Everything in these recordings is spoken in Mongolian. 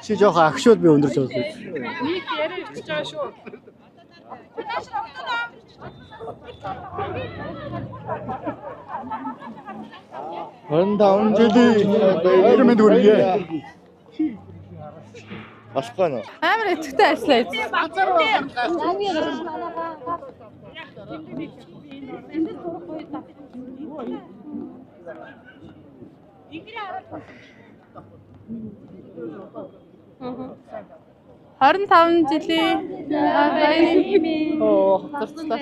Чи жоохон агшууд би өндөрч байна. Нэг яриа ирчихэж байгаа шүү. 25 жилийн баяр мэнд хүргэе. Басгүй нөө. Амар итгэвтэй ажиллаж. Харин 25 жилийн баярын зурцлаа.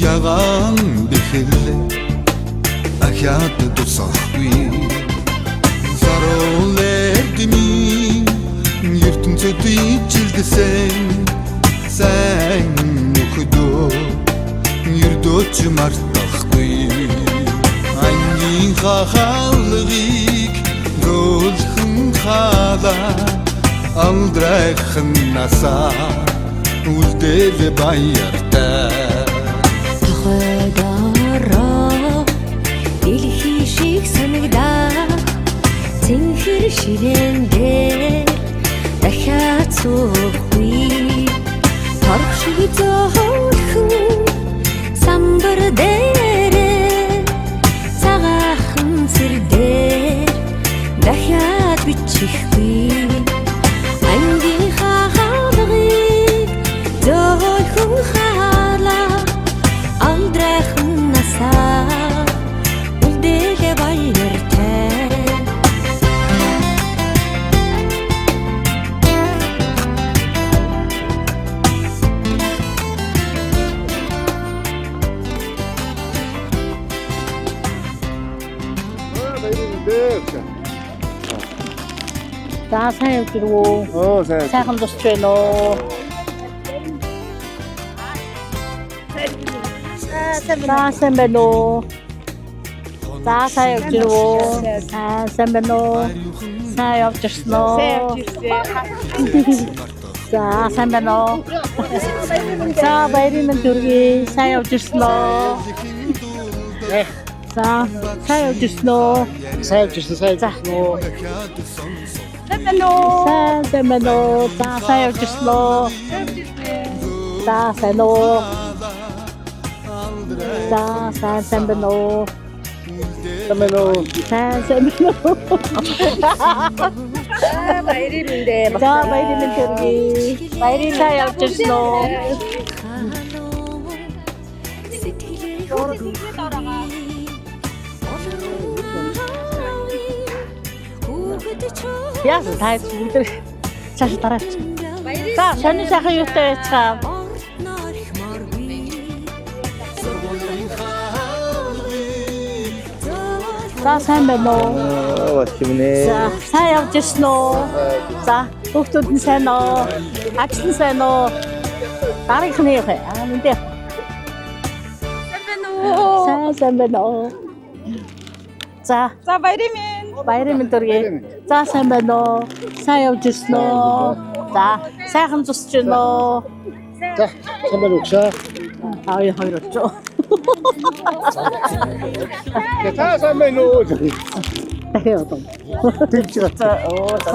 Yagan bihirle ahyat dusahvi Zarolerdimi yurtun sötü içildisen Sen okudu yurdoçu martahvi Hangi hahallik rolhın hala Aldrakın nasa uldele bayarda Хойдороо дэлхий шиг санагдаа цэнхэр ширээн дээр дахиад суухгүй торх шиг зөөлхөн самбар дээр цагаахан сэр дээр дахиад бичихгүй ангийн хаалгыг зөөлхөн хаалаа Aldrakın nasa uldele bayırten За сайн явж ирвэ. Сайн. Сайхан дусч байна уу? Сайн байна уу? За сайн явж ирвэ. Сайн байна уу? Сайн явж ирсэн үү? За сайн байна уу? За баярын мэнд хүргэе. Сайн явж ирсэн үү? За сайн явж ирсэн үү? Сайн явж ирсэн. Сайн байна уу? Сайн байна уу? За сайн явж ирсэн үү? За сайн уу? За сайн байна уу? Сайн байна уу? Сайн байна уу? Баярын мэндэ. За баярын мэнд хүргэе. Баярын сайн явж ирсэн үү? Яс тайс бүгд цааш дараач. За сони сайхан юутай байцгаа. За сайн байна уу? Бас чимнэ. За сайн явж ирсэн үү? За хүүхдүүд нь сайн уу? Ажил нь сайн уу? Дараагийнх нь мэдээ. Сайн байна уу? За баярын мэнд хүргэе. За сайн байна уу? Сайн явж ирсэн үү? За сайхан зусч байна уу? За сайн байна уу? Хоёр очоо. За сайн байна уу? дахиад одоо. Тэгж За оо за.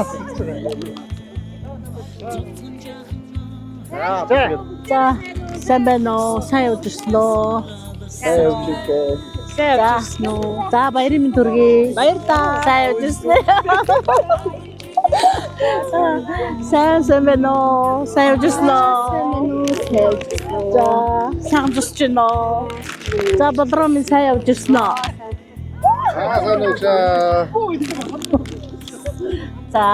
За сайн байна уу? Сайн явж ирсэн үү? Сайн явж ирсэн. Сайн явж ирсэн үү? За баярын минь төргий. Баяр та. Сайн явж ирсэн. Сайн байна уу? Сайн явж ирсэн үү? За сайн тусч байна уу? За болроо минь сайн явж ирсэн үү? Сайн уушаа. За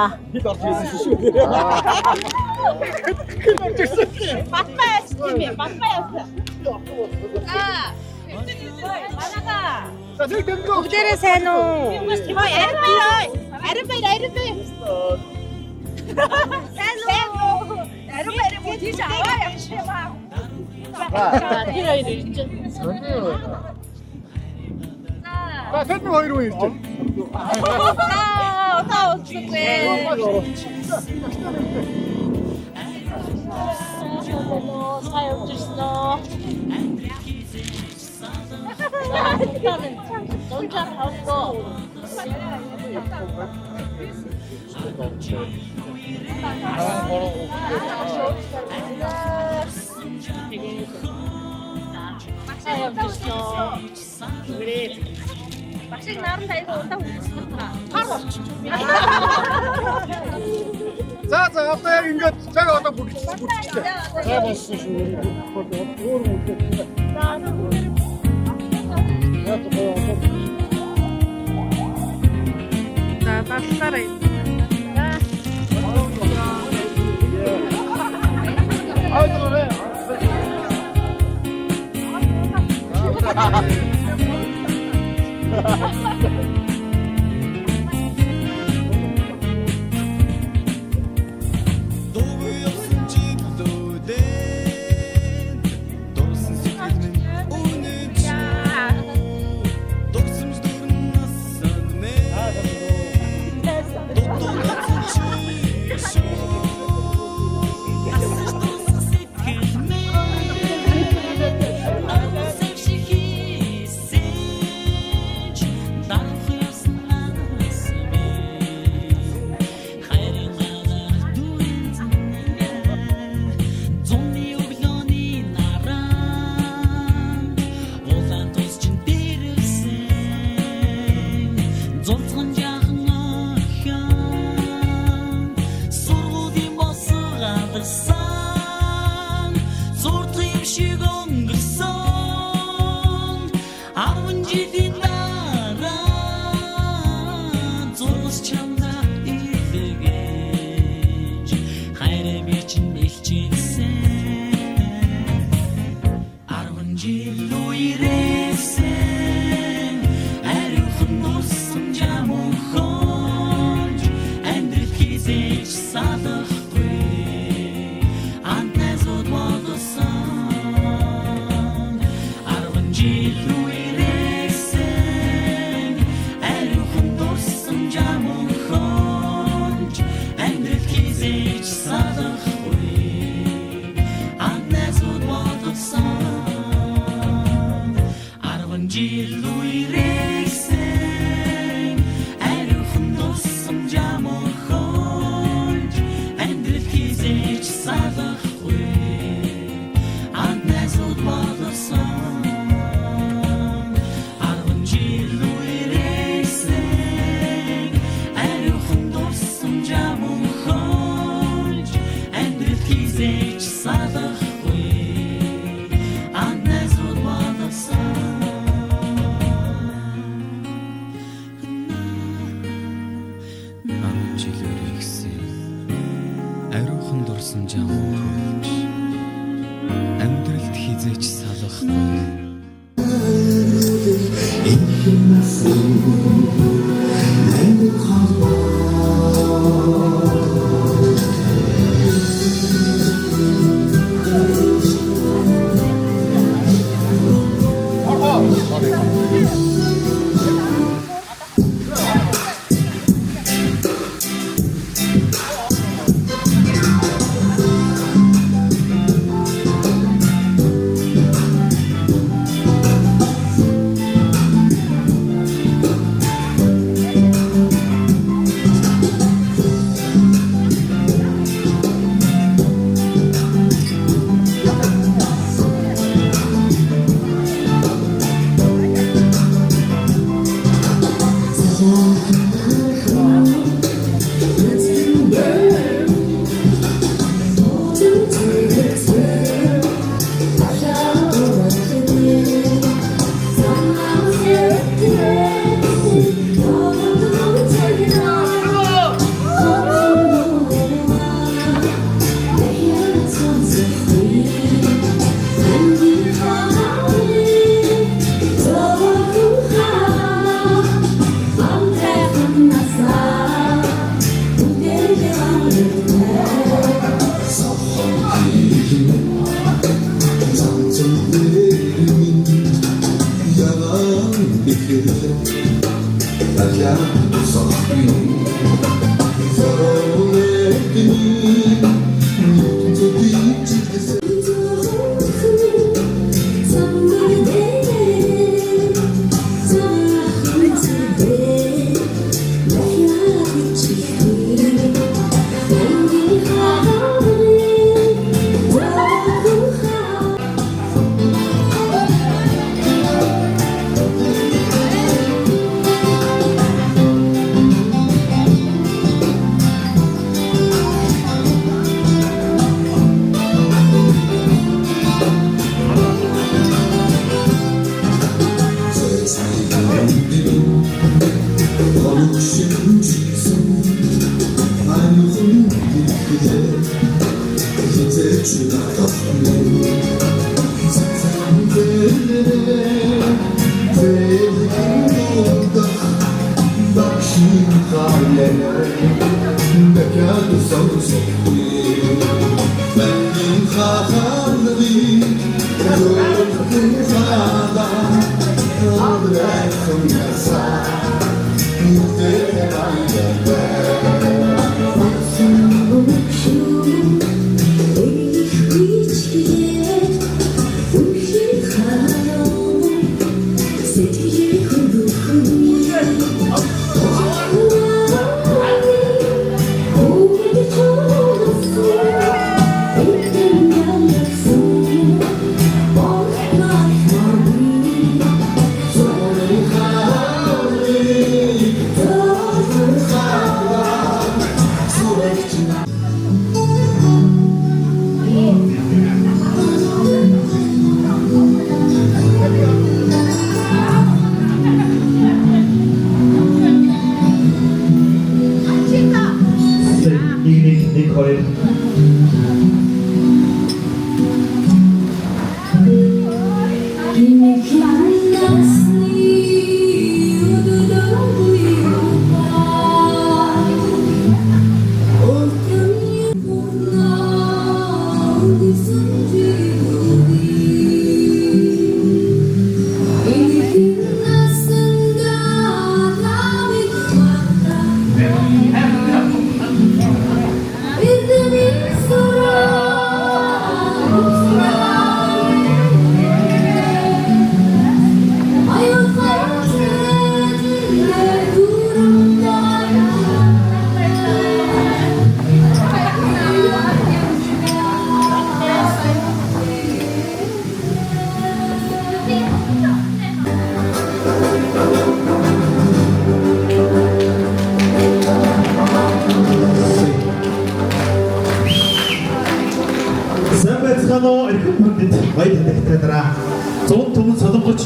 Бүгдээрээ сайн уу? Хэн хоёр уу ирж байна? сайн явж ирсэн үү? Донжаар хавгоо. Сайн явж ирсэн үү? Багшиг наран тайг ундаа үзсэн байна. За одоо яг ингээд цаг одоо бүрдчихлээ. За болсон шүү. Өөр үнэхээр. За баллаарай.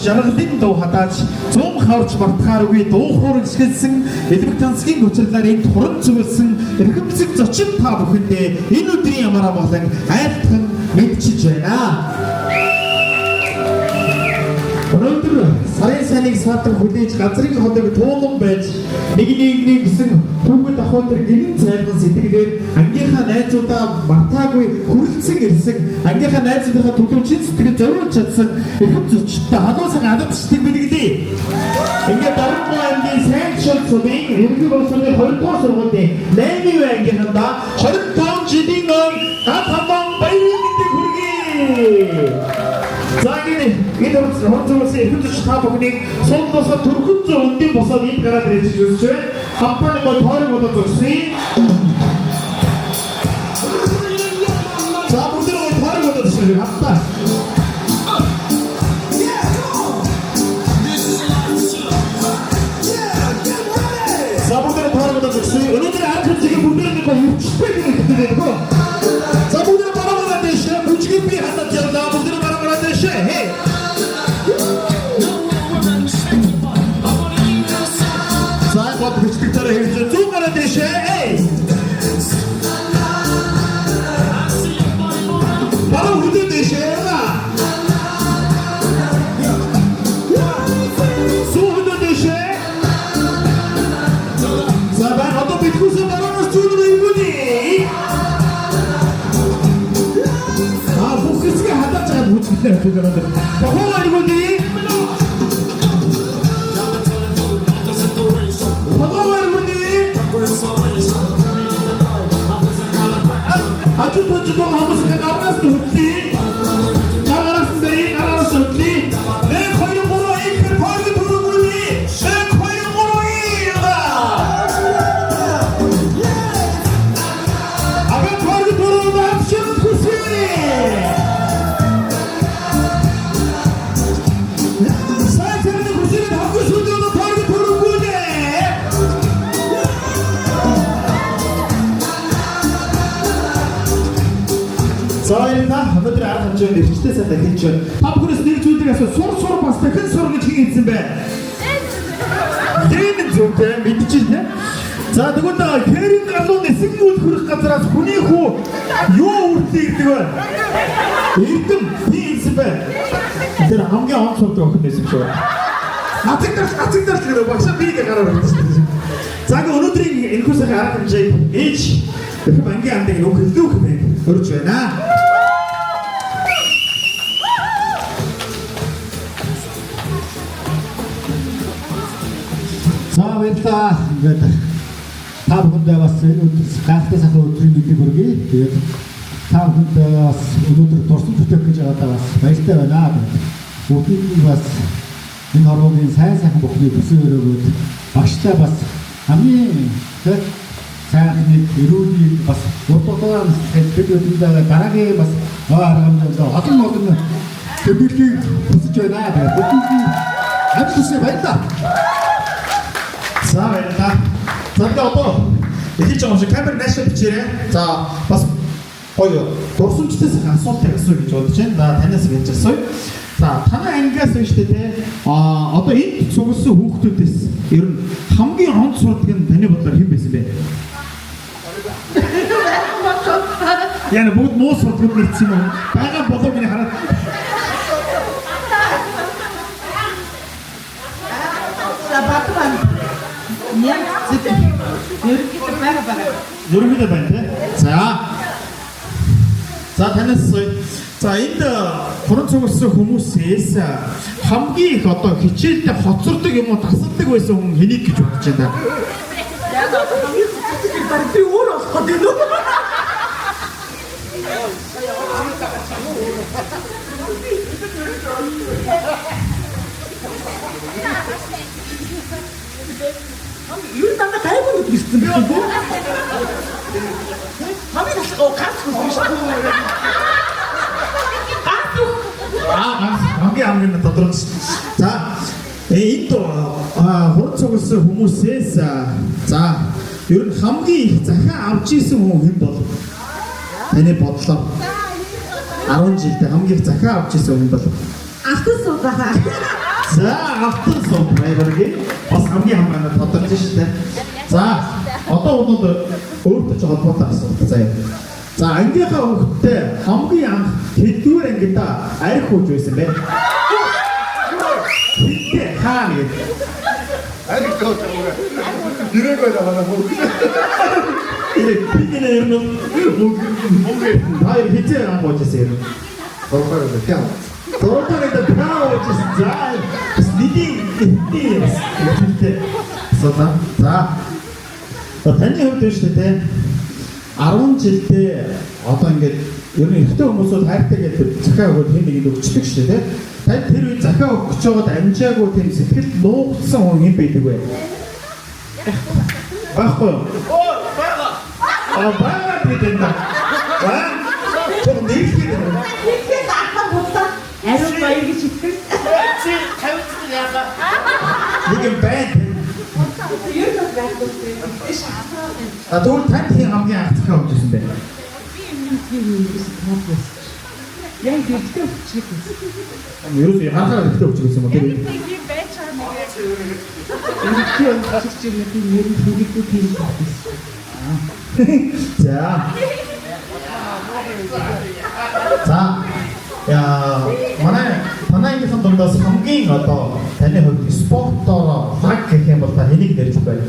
жаргалын дуу хадаж зүүн хаварч бартахаар үгүй дуу хоорог сгэлсэн элбэг тансгийн гоцлолын туран зүгэлсэн эрхэмсэг зочин та бүхэндээ энэ өдрийн ямараа болон айлтхан мэдчиж байна. Өнөөдөр сарын саныг саатан хүлээж газрын ходог туулан байж нэг гэсэн түүхэд ахуйтар гинэн цайлган сэтгэлээр ангийнхаа найзуудаа мартаагүй хүрэлцэн ирсэн ангийнхаа найзуудынхаа төлөвчин сэтгэл зориулж чадсан эрхэм зочдтой халуусан албачдыг бэлгэлээ. Ингээд Дарамгай аймгийн сайн шил цувын ерөнхий боловсролын 2 дугаар сургуулийн 8-р ангийнханда 25 жилийн гат хамгаан баярын мэндийг хүргэе. Загины энэ хонцоос эрхэм зоч та бүхнийг сон босоо төрхөн зөө өндийн босоод ийм гараад ирж үзэж байна. Хамтан гол тоорыг бодож өгсөн. За бүгд гол тоорыг бодож өгсөн. Хамтан. За бүгд тоорыг бодож өгсөн. Өнөөдөр ард хэсэг бүгд нэг өвчтэй гэдэг нөө. За бүгд бараа дэш бүжгийн би хатаж яваа бүгд бараа дэш. Хей. Вот бисквитары хийж зүүгээрээ дэшээ. Бараа үдэ дэшээ. Сүүгээрээ дэшээ. Забан одоо битгүүсээ бараа зүүгээрээ юуни. Бүхэсгээ хадаж байгаа бүжгэлээ хэлээд байна. Бохоо юуни. What энэ өнөөдөр арга хэмжээнд эрчтэй сайн дахиж байна. Та бүхнээс нэг зүйлийг асуу. Сур бас дахин сур гэж хэлсэн бэ. Дээд зүйлтэй мэдчихнэ. За тэгвэл хэрэг галуу нэсгнүүл хөрөх газраас хүний хүү юу үрдээ гэдэг вэ? Эрдэм хийсэн бэ. Тэр хамгийн онц болдог охин байсан шүү. Нацагдар гэдэг багшаа би гэж гараад ирсэн. За өнөөдрийн энэ хүсэх арга хэмжээ ээж тэр бангийн амдыг нүг хөлдөөх юм хөрж байна. За баярлалаа. Ингээд та бүхэндээ бас гайхалтай сайхан өдрийн мэндийг хүргэе. Тэгээд та бүхэндээ бас өнөөдөр дурсан бүтээх гэж байгаадаа бас баяртай байна. Бүгдийг бас энэ хорвогийн сайн бүхний бүсээ өрөөгөөд багштай бас хамгийн сайхныг өрөөний бас урдуудаар бид өдөрдөө дараагийн бас аргамжаа олон тэмдэглэлийг хүсэж байна. Тэгээд бүгдийг хамт хүсээ баярлалаа. За баярлалаа. За одоо эхэлж байгаа юм шиг камер наашаа бичээрэй. За бас гоё дурсамжтайс асуултыг асууя гэж бодож байна. Танаас гэж асууя. За танай ангиас байна шүү дээ. Одоо энд цугласан хүүхдүүдээс ер нь хамгийн онц сурдаг нь таны бодлоор хэн байсан бэ? Яна бүгд муу сурдаг нэгсэн юм уу? Бага болоо миний хараад. Батман. Нян зэт. Ерөнхийдөө байна тий. За танаас за энд хорон цугласан хүмүүсээс хамгийн их одоо хичээлдээ хоцордог юм уу тасалдаг байсан хүн хэнийг гэж бодож байна. Би өөр болох гэдэг нь. Юу надад гайгүй гэсэн бэ? Хамгийн гацгүй шүү. Хамгийн тодорхой. За энд хорон цугласан хүмүүсээс за ер нь хамгийн их захиа авч исэн хүн хэн бол таны бодлоор 10 жилдээ хамгийн их захиа авч исэн хүн бол Автан суугаа. за автан сууд байргийн бас хамгийн хамгаалал тодорхой шүү дээ. За одоо өнөөдөр өөртөө ч холбоотой асуулт заяа. За ангийнхаа хүүхдтэй хамгийн анх хэдгээр ангидаа арх хууж байсан бэ? Хэдгээр хаа нэг Арх хууж байгаа. Дэрэг байгаа хаа. Бид нэр нь мөнгө хитээр амжижсэн юм. Борхоор гэх юм. Дөрөвдөөр даавч заа. Бидний за таны хувьд шүү дээ 10 жилдээ одоо ингээд ер нь ихтэй хүмүүсүүд хайртай гэдэг захиа өгөөд хэн нэгэнд өгчдөг шүү дээ. Тань тэр үе захиа өгч байгаад амжаагүй тийм сэтгэл нуугдсан хүн хэн байдаг вэ? Баггүй. Бага гэдэг нь. Чог нийлхийд. Ихээс ахаа бутаа. Ариун баяр гэж хэлдэг. Чи тавьчих яага. Нэг юм байна. Юу ч байхгүй. Тэгвэл танд хин хамгийн анх захиа өгсөн бэ? Яг ихтэй өччих. Юу ч хахаар ихтэй өгч гэсэн юм уу? юм байж байгаа За. Манайхан дундаас хамгийн одоо таны хувьд спортоор баг гэх юм бол та хэнийг нэрж байна?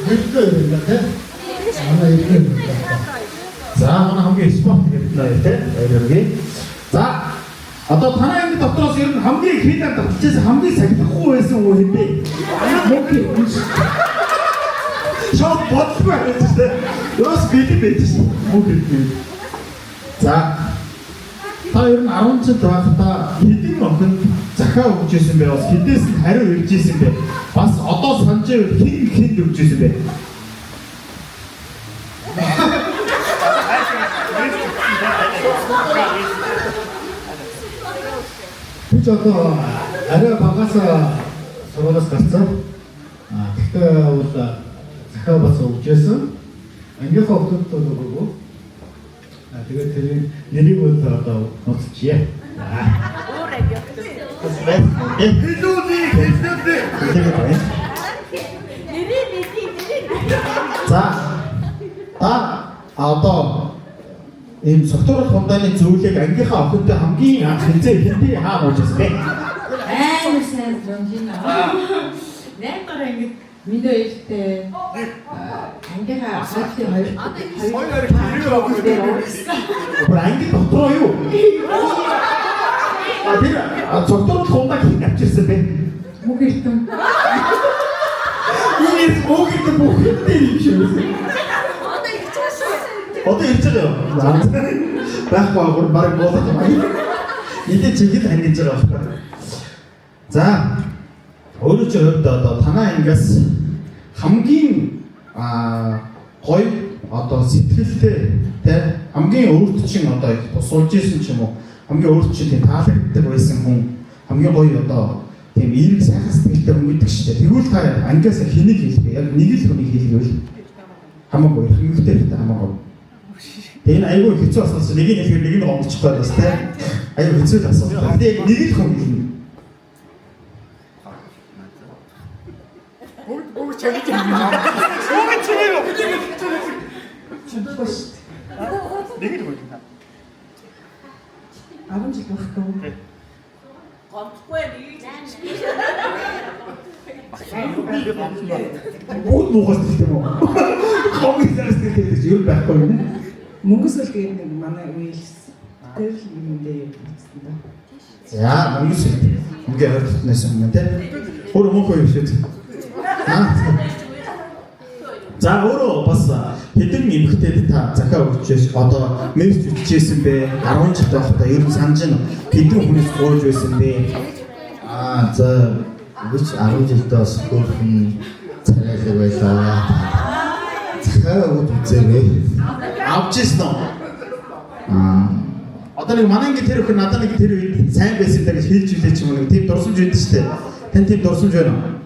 Хэлтэй юм байна те. Манай иргэн. За манай хамгийн спорт гэдэг нь те. За одоо танай анги дотроос ер нь хамгийн их хийлээр татчихсан хамгийн сахилахгүй байсан уу хэв бэ? Мөнгө. Шууд бодлоо гэж те. Яс бэлэн байж. Мөнгө. За та ер нь 10 жил байхдаа хэдэн охин захиа өгч ирсэн бэ? Бас хэдээс нь хариу ирж ирсэн бэ? Бас одоо санаж байвал хэн өгч ирсэн бэ? Би ч одоо арай багаас сургуулиас гарсан. Гэхдээ бол захиа бас өгчээсэн. ангийнхаа охтодтой нөгөө. Тэгээд тэр нэрийг бол одоо ноцчихъя. Өөр анги охтод. За. Одоо энэ согтуурал хундааны зүйлийг ангийнхаа охинтой хамгийн анх хинтээ хаа уужсэн бэ? Амар сайн зомжина. Нэгдэр ингэ мэдээ ихтэй ангийнхаа хатны Бүр анги дотроо юу? Тэр согтуурал хундааг хин авчирсан бэ? мөхөлтөн. Ийм мөхөлтөн мөхөлтөө юм шиг. Одоо ирж байгаа юу? Байхгүй бүр баг боолох юм. Энд чигэд хангиж байгаа байхгүй. За өөрөө ч хувьд одоо танаа ингээс хамгийн гоё одоо сэтгэлтэй те хамгийн өөрт чинь одоо их тусуулж исэн ч юм уу хамгийн өөрт чинь тийм таалагддаг байсан хүн хамгийн гоё одоо тийм эерэг сайхан сэтгэлтэй хүн гэдэг шүү дээ. Тэгвэл та ангиас хэнийг хэлэх вэ? Яг нэг л хүнийг хэлэвэл хамаагүй хэрэгтэй хамаагүй. Тэгээ айгүй хэцүү асуулт. Нэг нь хэлэхээр нэг нь гомдчихгүй бас те. Айгүй хэцүү асуулт. Тэгээ нэг л хүн хэлнэ. Нэг л хүн. 10 жил багтаа. Бүгд муухай юм уу? Комик зэрэг юу байхгүй юм. Мөнгөсөл гэдэг нэг манай үеэлсэн. Тэр л юмдээ бичсэн да. За, мөнгөс. Ингээ ойртнаас юм те. Өөр муухай юм шиг. За өөрөө бас хэдэн эмэгтэйд та захиа өгчөөш одоо мессеж бичижсэн бэ 10 жил байхдаа ер нь санаж нь хэдэн хүнээс гуйж байсан бэ? За гэж 10 жилдээ бас хөөрхөн царайлаг байлаа. Захаа өгд үзээгүй. Авч ирсэн үү? Одоо нэг манай ингэ тэр өхөр надад нэг тэр үед сайн байсан даа гэж хэлж үлээч юм нэг тийм дурсамж байдаг шүү дээ. Тань тийм дурсамж байна уу?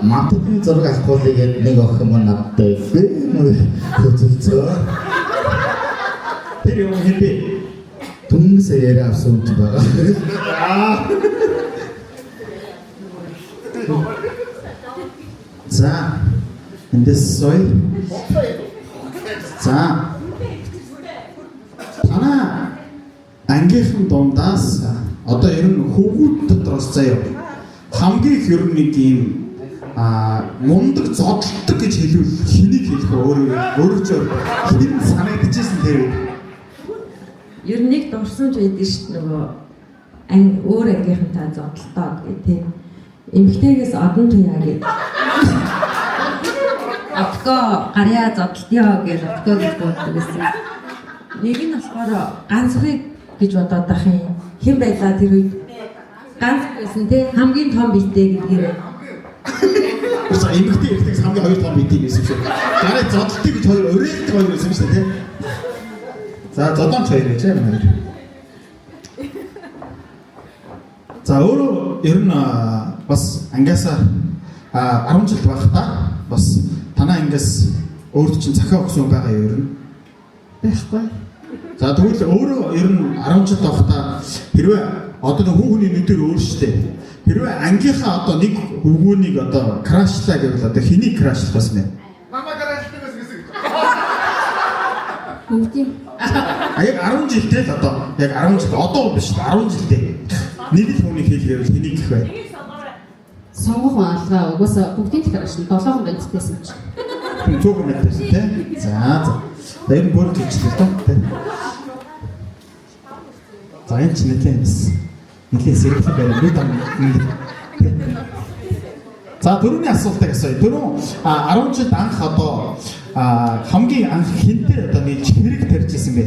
Математик зураг авахгүйгээд нэг охин маань авдаг. Хөдөлцөө. Тэр юм хэлбэ. Түнс яриа авсан юм байгаа. За. Эндээс сой. За. Танаа ангийнхан дундаас одоо ер нь хөвгүүд дотроос заяа хамгийн ер нь нэг юм мундаг зодтолдог гэж хэлвэл хэнийг хэлэх вэ? Өөрөө ч хин санагдчихсэн тэр. Ер нь нэг дурсамж байдаг шүү дээ нөгөө өөр ангийнхантай зодтолтоо гэх тийм. Эмэгтэйгээс одон туяа гэдэг. Отгоо гарьяа зодтолтё гэж отгоо гэж боддог гэсэн. Нэг нь болохоор ганцхыг гэж бодоод байх юм. Хэн байлаа тэр үед? Ганц байсан тий хамгийн том биетэй гэдгээр. За эмэгтэй эртнээс хамгийн хоёр том биетэй байсан шүү. Гараа зодтолтыг гэж хоёр өрөөлт хоёр байсан шүү тий. За зодонч хоёр байж байна. За өөрөө ер нь бас ангиасаа 10 жил байхдаа бас танаа ангиас өөрт чинь захиа өгсөн байгаа юу ер нь? Байхгүй. За тэгвэл өөрөө ер нь 10 жил байхдаа хэрвээ одоо нэг хүний нүдээр өөр штэ. Хэрвээ ангийнхаа одоо нэг хөвгүүнийг одоо крашлаа гэвэл одоо хэнийг крашлах байсан бэ? Мама крашлах гэсэн. Бүгдийг Яг 10 жилдээ л одоо яг 10 жил одоо биш 10 жилдээ нэг л хүнийг хэлгээвэл хэнийг гэх вэ? Сонгох алгаа угаасаа бүгдийн крашлна 7 байтайсэн чи. Цөөхөн мэдээсэн тий. За. Тэр нь бүр хэлчихлээ та. За энэ ч нэлээд сэргэлэн байна. Би тань. За дөрөвний асуултыг асууя. Дөрөв 10 жил анх одоо хамгийн анх хинтээ одоо нэг хэрэг тарьж исэн бэ?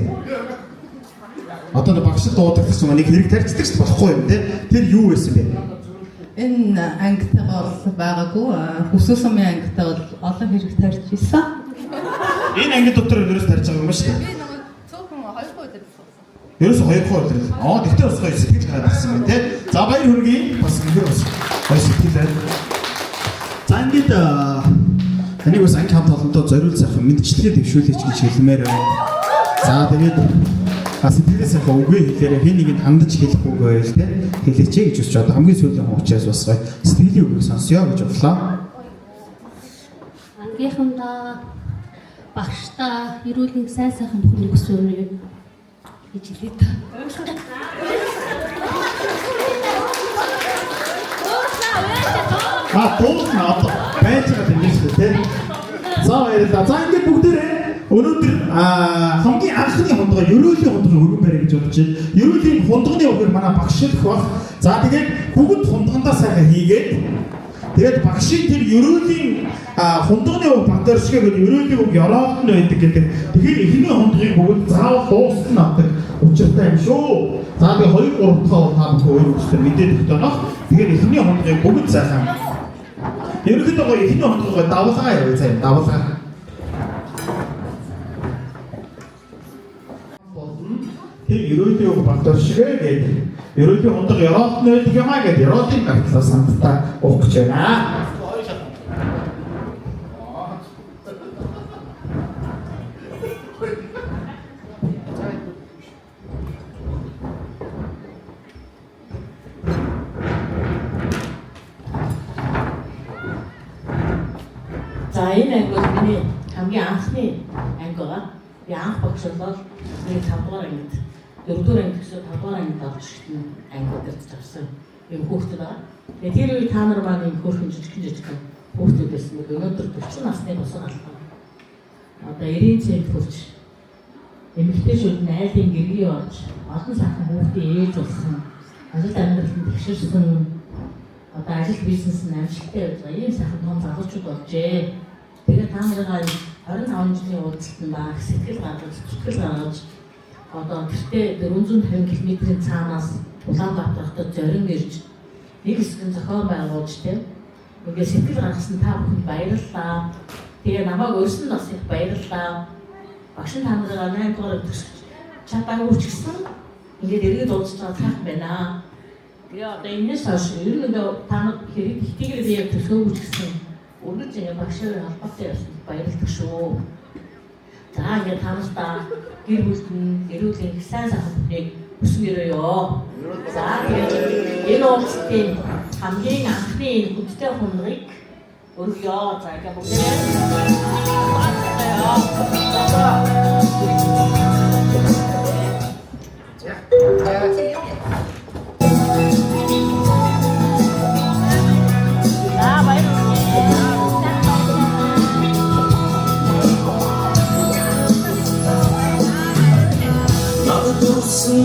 Одоо нэг багш дуудаг гэсэн нэг хэрэг тарьждаг ч болохгүй юм те. Тэр юу байсан бэ? Энэ ангитайгаа бол байгаагүй. Өсөө сумын ангитай бол олон хэрэг тарьж ирсэн. Энэ анги дотор ерөөс тарьж байгаа юм ба шүү дээ. Би нөгөө цөөхөн 2 өдөр Ерөөс 2 өдөр. Тэгтээ бас гоё сэтгэж гараад ирсэн байна те. За баяр хүргэе. Бас ингэ бас гоё сэтгэл байна. За ингээд Таныг бас анги хамт олонтой зориулж сайхан мэдчилгээ дэвшүүлээч гэж хэлмээр байна. За тэгээд сэтгэлээ сайхан үгүй хэлээрээ хэн нэгэнд хандаж хэлэх үг байл те хэлээч гэж үзэж одоо хамгийн сүүлийн хуучаас бас сэтгэлийн үгийг сонсё гэж бодлоо. Ангийнхандаа багштаа эрүүлийн сайн сайхан бүхнийг хүсвэрээ гэж хэлээд та. Дуусна одоо байж байгаа юм шиг те. За баярлалаа. За ингээд бүгдээрээ өнөөдөр хамгийн анхны хундгаа ерөөлийн хундгаа өргөн барай гэж бодож байна. Ерөөлийн хундганы өгөр манай багш их баг. За тэгээд бүгд хундгандаа сайхан хийгээд тэгээд багшийн тэр ерөөлийн хундганы өг бандершгэ гэдэг ерөөлийн өг яраад нь байдаг гэдэг. Тэгэхээр эхний хундгыг бүгд заавал дуусна авдаг учиртай юм шүү. За тэгээд 2 3 дахь та бүхэн өөрөөсөө мэдээд өгтөнөх. Тэгээд эхний хундгыг бүгд сайхан ерөөдөө эхний хундгыг давлгаа яваа цаа давлгаа. Тэр ерөөлийн бандершгэ гэдэг ерөөлийн хундаг яраад нь байдаг юм аа гэдэг яруудын багтлаа сандтаа уух гэж байна. За энэ ангиуд миний хамгийн анхны ангигаа би анх багшлал нэг 5 дугаар ангид 4 дугаар анги гэсэн 5 дугаар ангид орж ирсэн ангиуд гэж авсан юм хүүхдүүд байгаа. Тэгээд тэр үе та нар маань юм хөөрхөн жижиг хүүхдүүд байсан. Өнөөдөр 40 насны босоо албаа. Одоо 90 цент хүрч эмэгтэйчүүд нь айлын гэргий орж олон сайхан хүүхдийн ээж болсон. Ажил амьдралд тэгшэрсэн одоо ажил бизнес нь амжилттай байж байгаа. Ийм сайхан том залуучууд болжээ. Тэгээд та нарыг 25 жилийн удаа сэтгэл гаргаж одоо гэртээ 450 км-ийн цаанаас Улаанбаатарт зорин ирж нэг хэсэг зохион байгуулж тийм ингээд сэтгэл гаргасан та бүхэнд баярлалаа. Тэгээ намайг өрсөн бас их баярлалаа. Багш та нарыг 8 дугаар төгсөж чадаагүй ч гэсэн ингээд эргээд уулзж байгаа сайхан байна. Тэгээ одоо энэс хойш ер нь та нар хэрэг ихтэйгээр би яг төсөөгч гэсэн үргэлж ингээд багшийн холбоотой явсан баярлалаа шүү. За ингээд танартаа гэр бүлтэн эрүүлийн сайн сайхан бүхнийг хүсмээрээ. За тэгээд энэ уулзалтын хамгийн анхны хүчтэй хундгыг өргөё. За ингээд бүгдээ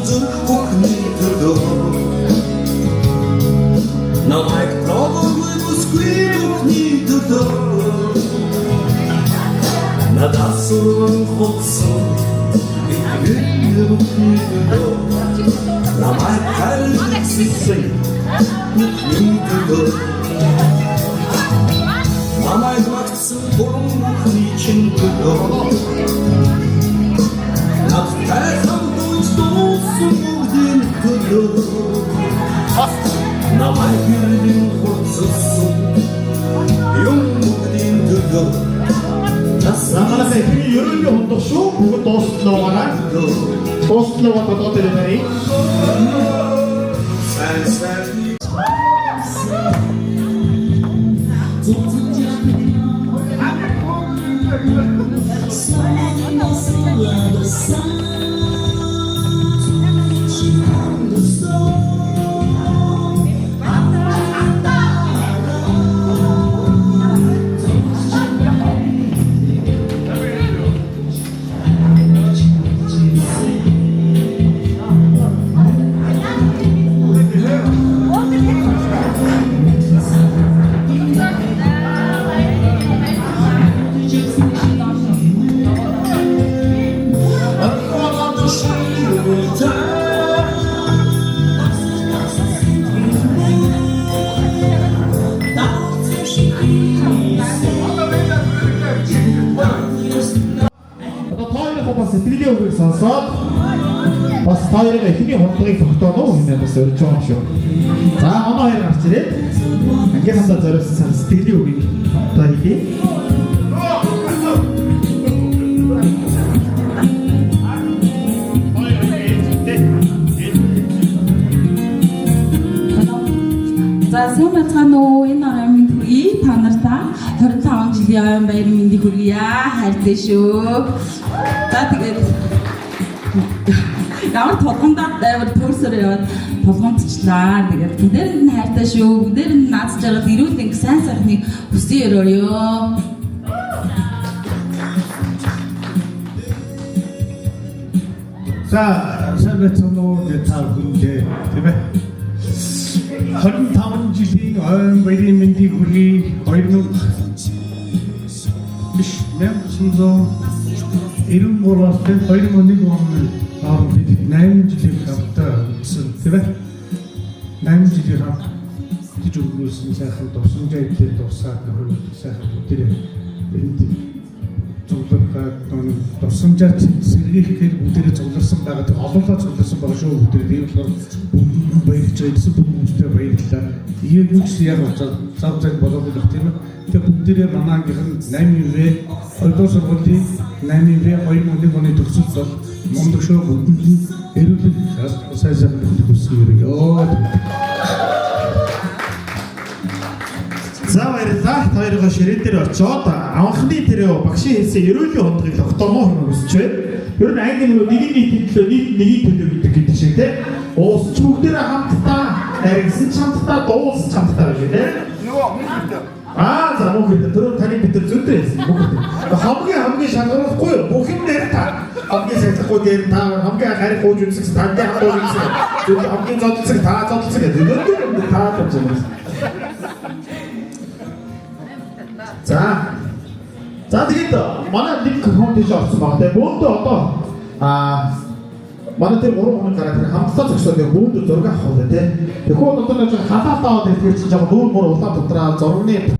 Зүрх бүхний төлөө намайг пробуй бүсгүй бүхний төлөө надаас уран хоцсон ихний бүхний төлөө намайг харилцсан бүхний төлөө намайг магтсан буран бүхний чин төлөө надтай Сумудин төлөө намайг гэрлийн хоцсон юм бүгдийн төлөө Намайг ихний ерөөлийн хундаг шүү бүгд дуустлаа. Дуустлаа бодоод ирэх. Сэтгэлийн үгийг сонсоод бас хоёрыг эхний хундгыг тогтооноо хэмээн бас өрж байгаа шүү. За манай хоёр гарч ирээд ангийнхандаа зориулсан сэтгэлийн үгийг одоо хэлье. сайн байцгаана уу? Энэ орой минь хүргэе. Та нартаа 25 жилийн баяр мэндийг хүргье. Хайртай шүү. За тэгээд ямар толгомдоо амар төрсөөр яваад толгомдчлаа. Тэгээд бүгдээр нь хайртай шүү. Бүгдээр нь наацж байгаа эрүүл энх сайн сайхныг хүсье өрөөё. За, сайн байцгаана уу гэж та бүхэндээ тийм ээ. 25 жилийн ойн баярын мэндийг хүргэе. 1993-аас 2001 оны бид 8 жилийн хамтаа үтсэн тийм ээ. 8 жилийн хамт гэж өнгөрүүлсэн сайхан дурсамжаа идэв дурсаад нөхөр сайхан бүгдээ энд зөвлөгөө дурсамжаа сэргийлэх гээд бүгдээ зөвлөрсөн байгаа. Олонлоо зөвлөрсөн байгаа шүү бүгдээ. Тийм болохоор баярлж байсан хүмүүстээ баярлалаа. Ийгүүч яг зав зав болоод байх тийм ээ. Тэгээ бүгдээ манаагийнх нь 8V одоо сургуулийн 8V 2001 оны төгсөлт бол мундаг шүү бүгд эрүүл сайхан хүсье өрөө. За баярлалаа. Хоёроо ширээн дээр очиод анхны тэр багшийн хэлсэн ерөөлийн хондгийг тогтоомоо хэмжиж байна. Ер нь англи нэг төлөө нэг төлөө гэдэг шиг тийм. Уус ч бүгдээ хамтдаа аригсан хамтдаа дуулсан хамтдаа гэж тийм. За мөн тэр таны бид зүйтэй байсан. Хамгийн шалгаруулахгүй бүх юм дээр та хамгийн сайхнахгүй дээр та хамгийн харих хууж үзэх танд хангуул гэсэн. Хамгийн зодцог та зодцог гэдэг. Та гэж байна. За тэгээд манай нэг контент орсон баг. Тэгээд бөөндөө одоо манай тэр 3 хүн гараад хамтдаа зогсоод бөөндөө зураг авах уу тий. Тэгэхгүй одоо нэг халаат аваад ирэх чинь жоо нүүр мөр улаан дотроо зурганы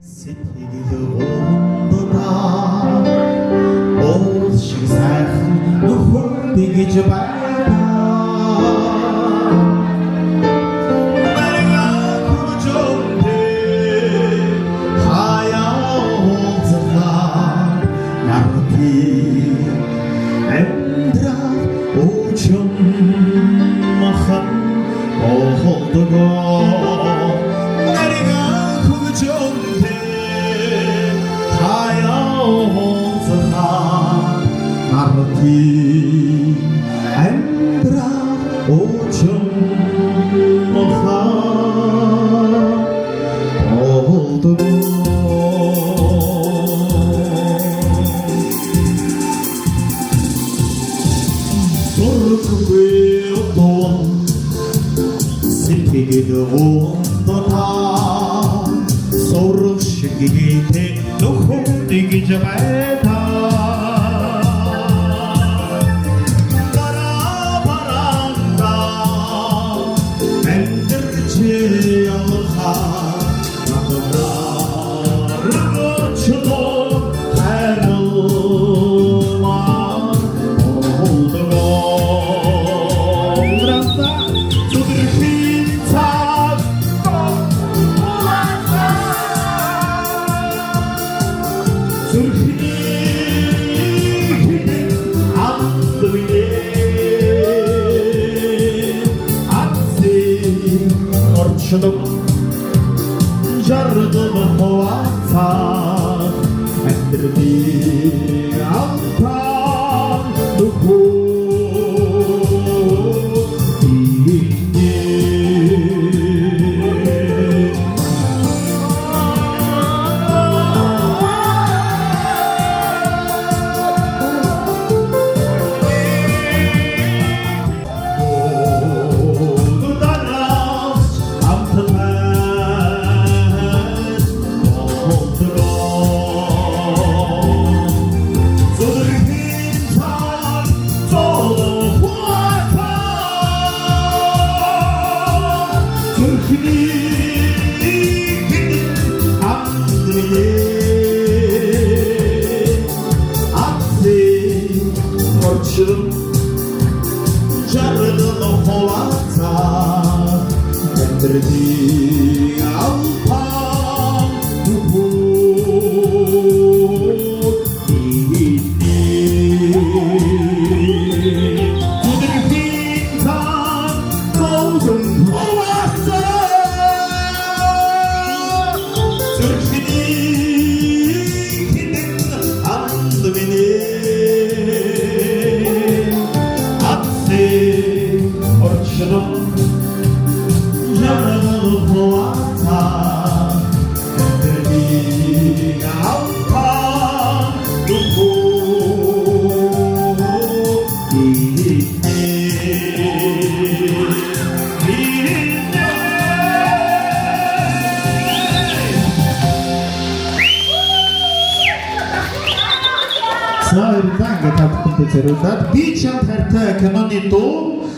бүтэнд зориулаад би чамд хайртай киноны дуу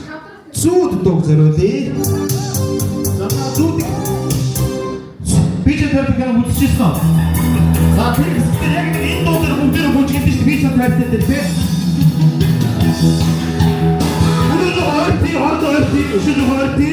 зүүд дуу зориулъя. Замаа зүүд би чамд хайртай кино үзчихсэн үү? За тэр яг энэ дуу дээр бүгд бүжгэлж би чамд хайртай дээр тэ. Өнөөдөр хойрти өшөө хойрти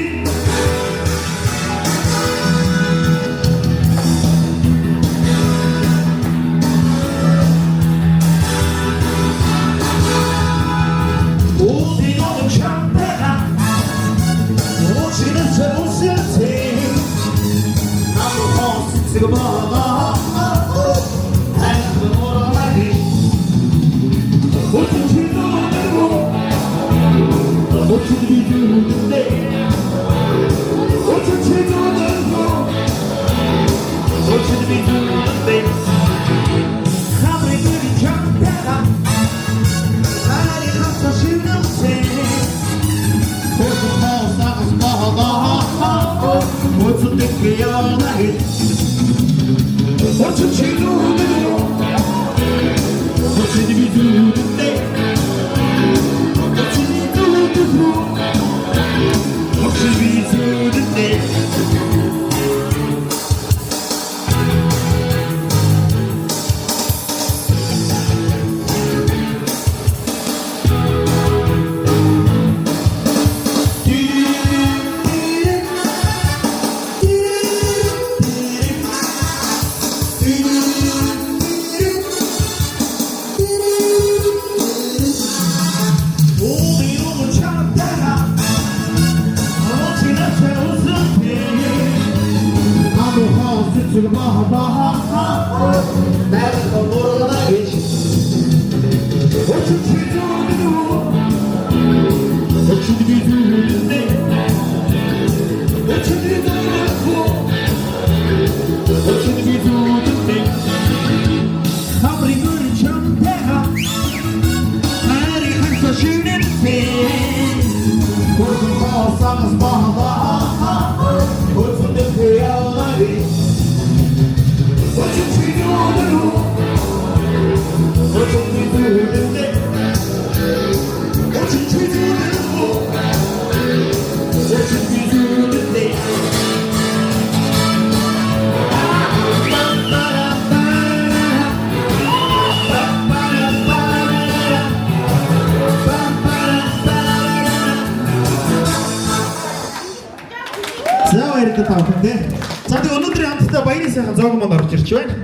За тэгээ өнөөдрийн хамтдаа баярын сайхан зоог маань орж ирж байна.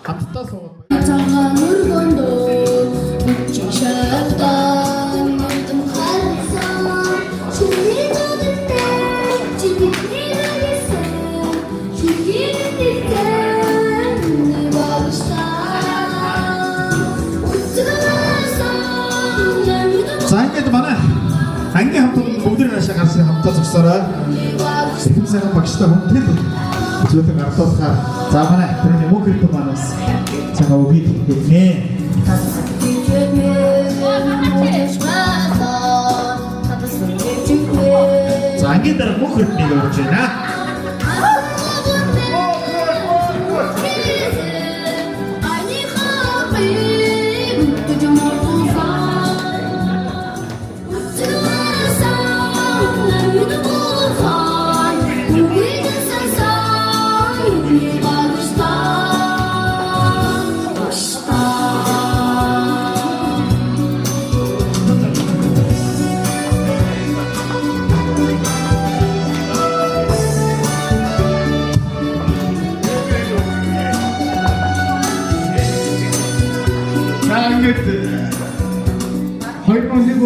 Хамтдаа суугаад за ингээд манай ангийн хамтд бүгд наашаа гарсан хамтдаа зогсоорой. Ихэм сайхан багштай хүнтэй зүйлэн ардуулахаар за манай тэрний мөнх ирдэг манаас цагаа өгье гэнэ. За ангийн дараа мөнх ирднийг өргөж байна.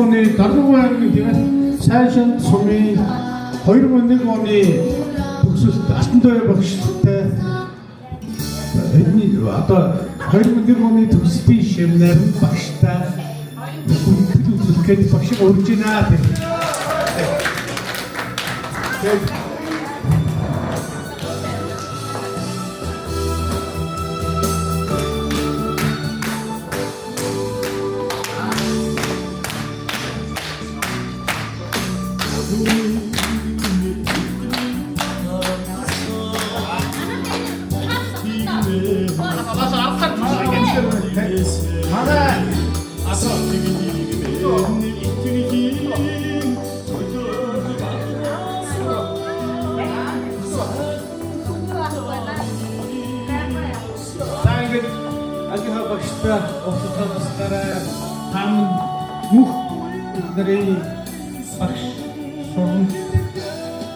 оны Дарнугай аймгийн тэгээд Сайшин сумын 2001 оны төгсөлт Алтан тойрны багштай одоо 2001 оны төгсөлтийн шивнэр багштай бүхэл багш урьж байна. За ингээд агийнхаа багштай уулзалтаараа тань мөх бидний багш сургам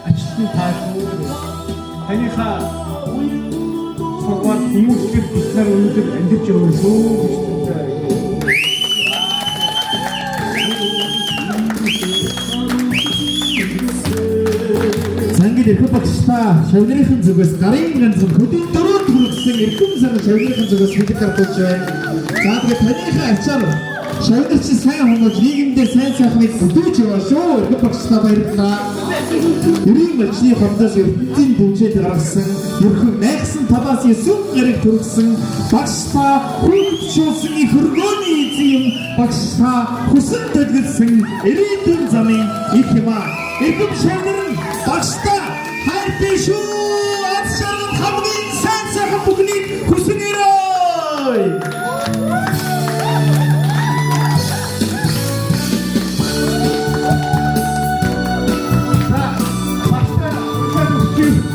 ачтны таашгүй таныхаа сургууль хүмүүстэр бид нар өнөөдөр амьдарч явна шүү гэж Сангид эрхэм багштай шавныхын зүгээс гарын ганцхан хөдөө дөрөв хүрсэн эрхэм сайн шавныхын зүгээс бид гаргаж байна. За тэгээд таныхаа ачаар шавнарч сайн хүмүүс нийгэмдээ сайн сайхныг өдөөж яваа шүү. Эрхэм багштай баярлалаа. Ерийн малчны хамтаас ертөнцийн бүжээд гаргасан ерхэм найгсан талаас Есүс нэрийг төрүүлсэн багштай хөвчүүлсэн их хөргөөний эзэн багштай хүсэн төлөвлөсөн эрийн замын их юма эрхэм шавнар багштай хайртай шүү. Аз жаргал хамгийн сайн сайхан бүхнийг хүснээрэй.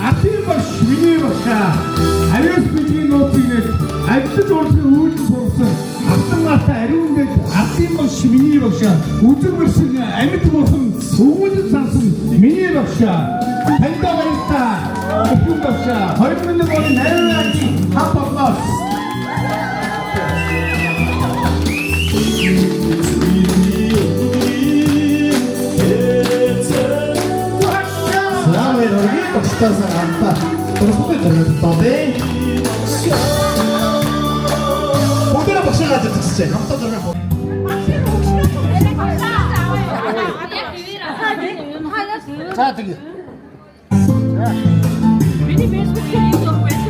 Атин багш миний багшаа ариус бидний нууцыг амьд урсын үйлдэл сурсан автан гата ариун гээд атин багш миний багшаа үзэг мөрсөн амьд бурхан өвгөл сансан миний багшаа танд баярлалаа эрхэм багшаа 2001 оны найрамдын хав болноос Багштайсаа хамтаа туршлагын төрөлтөө. Бүгдээ багшаа зүтгэж хамтаа зураг. За тэгээ. Миний фэйсбүүкээр юм зураг байсан.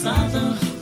Sağlık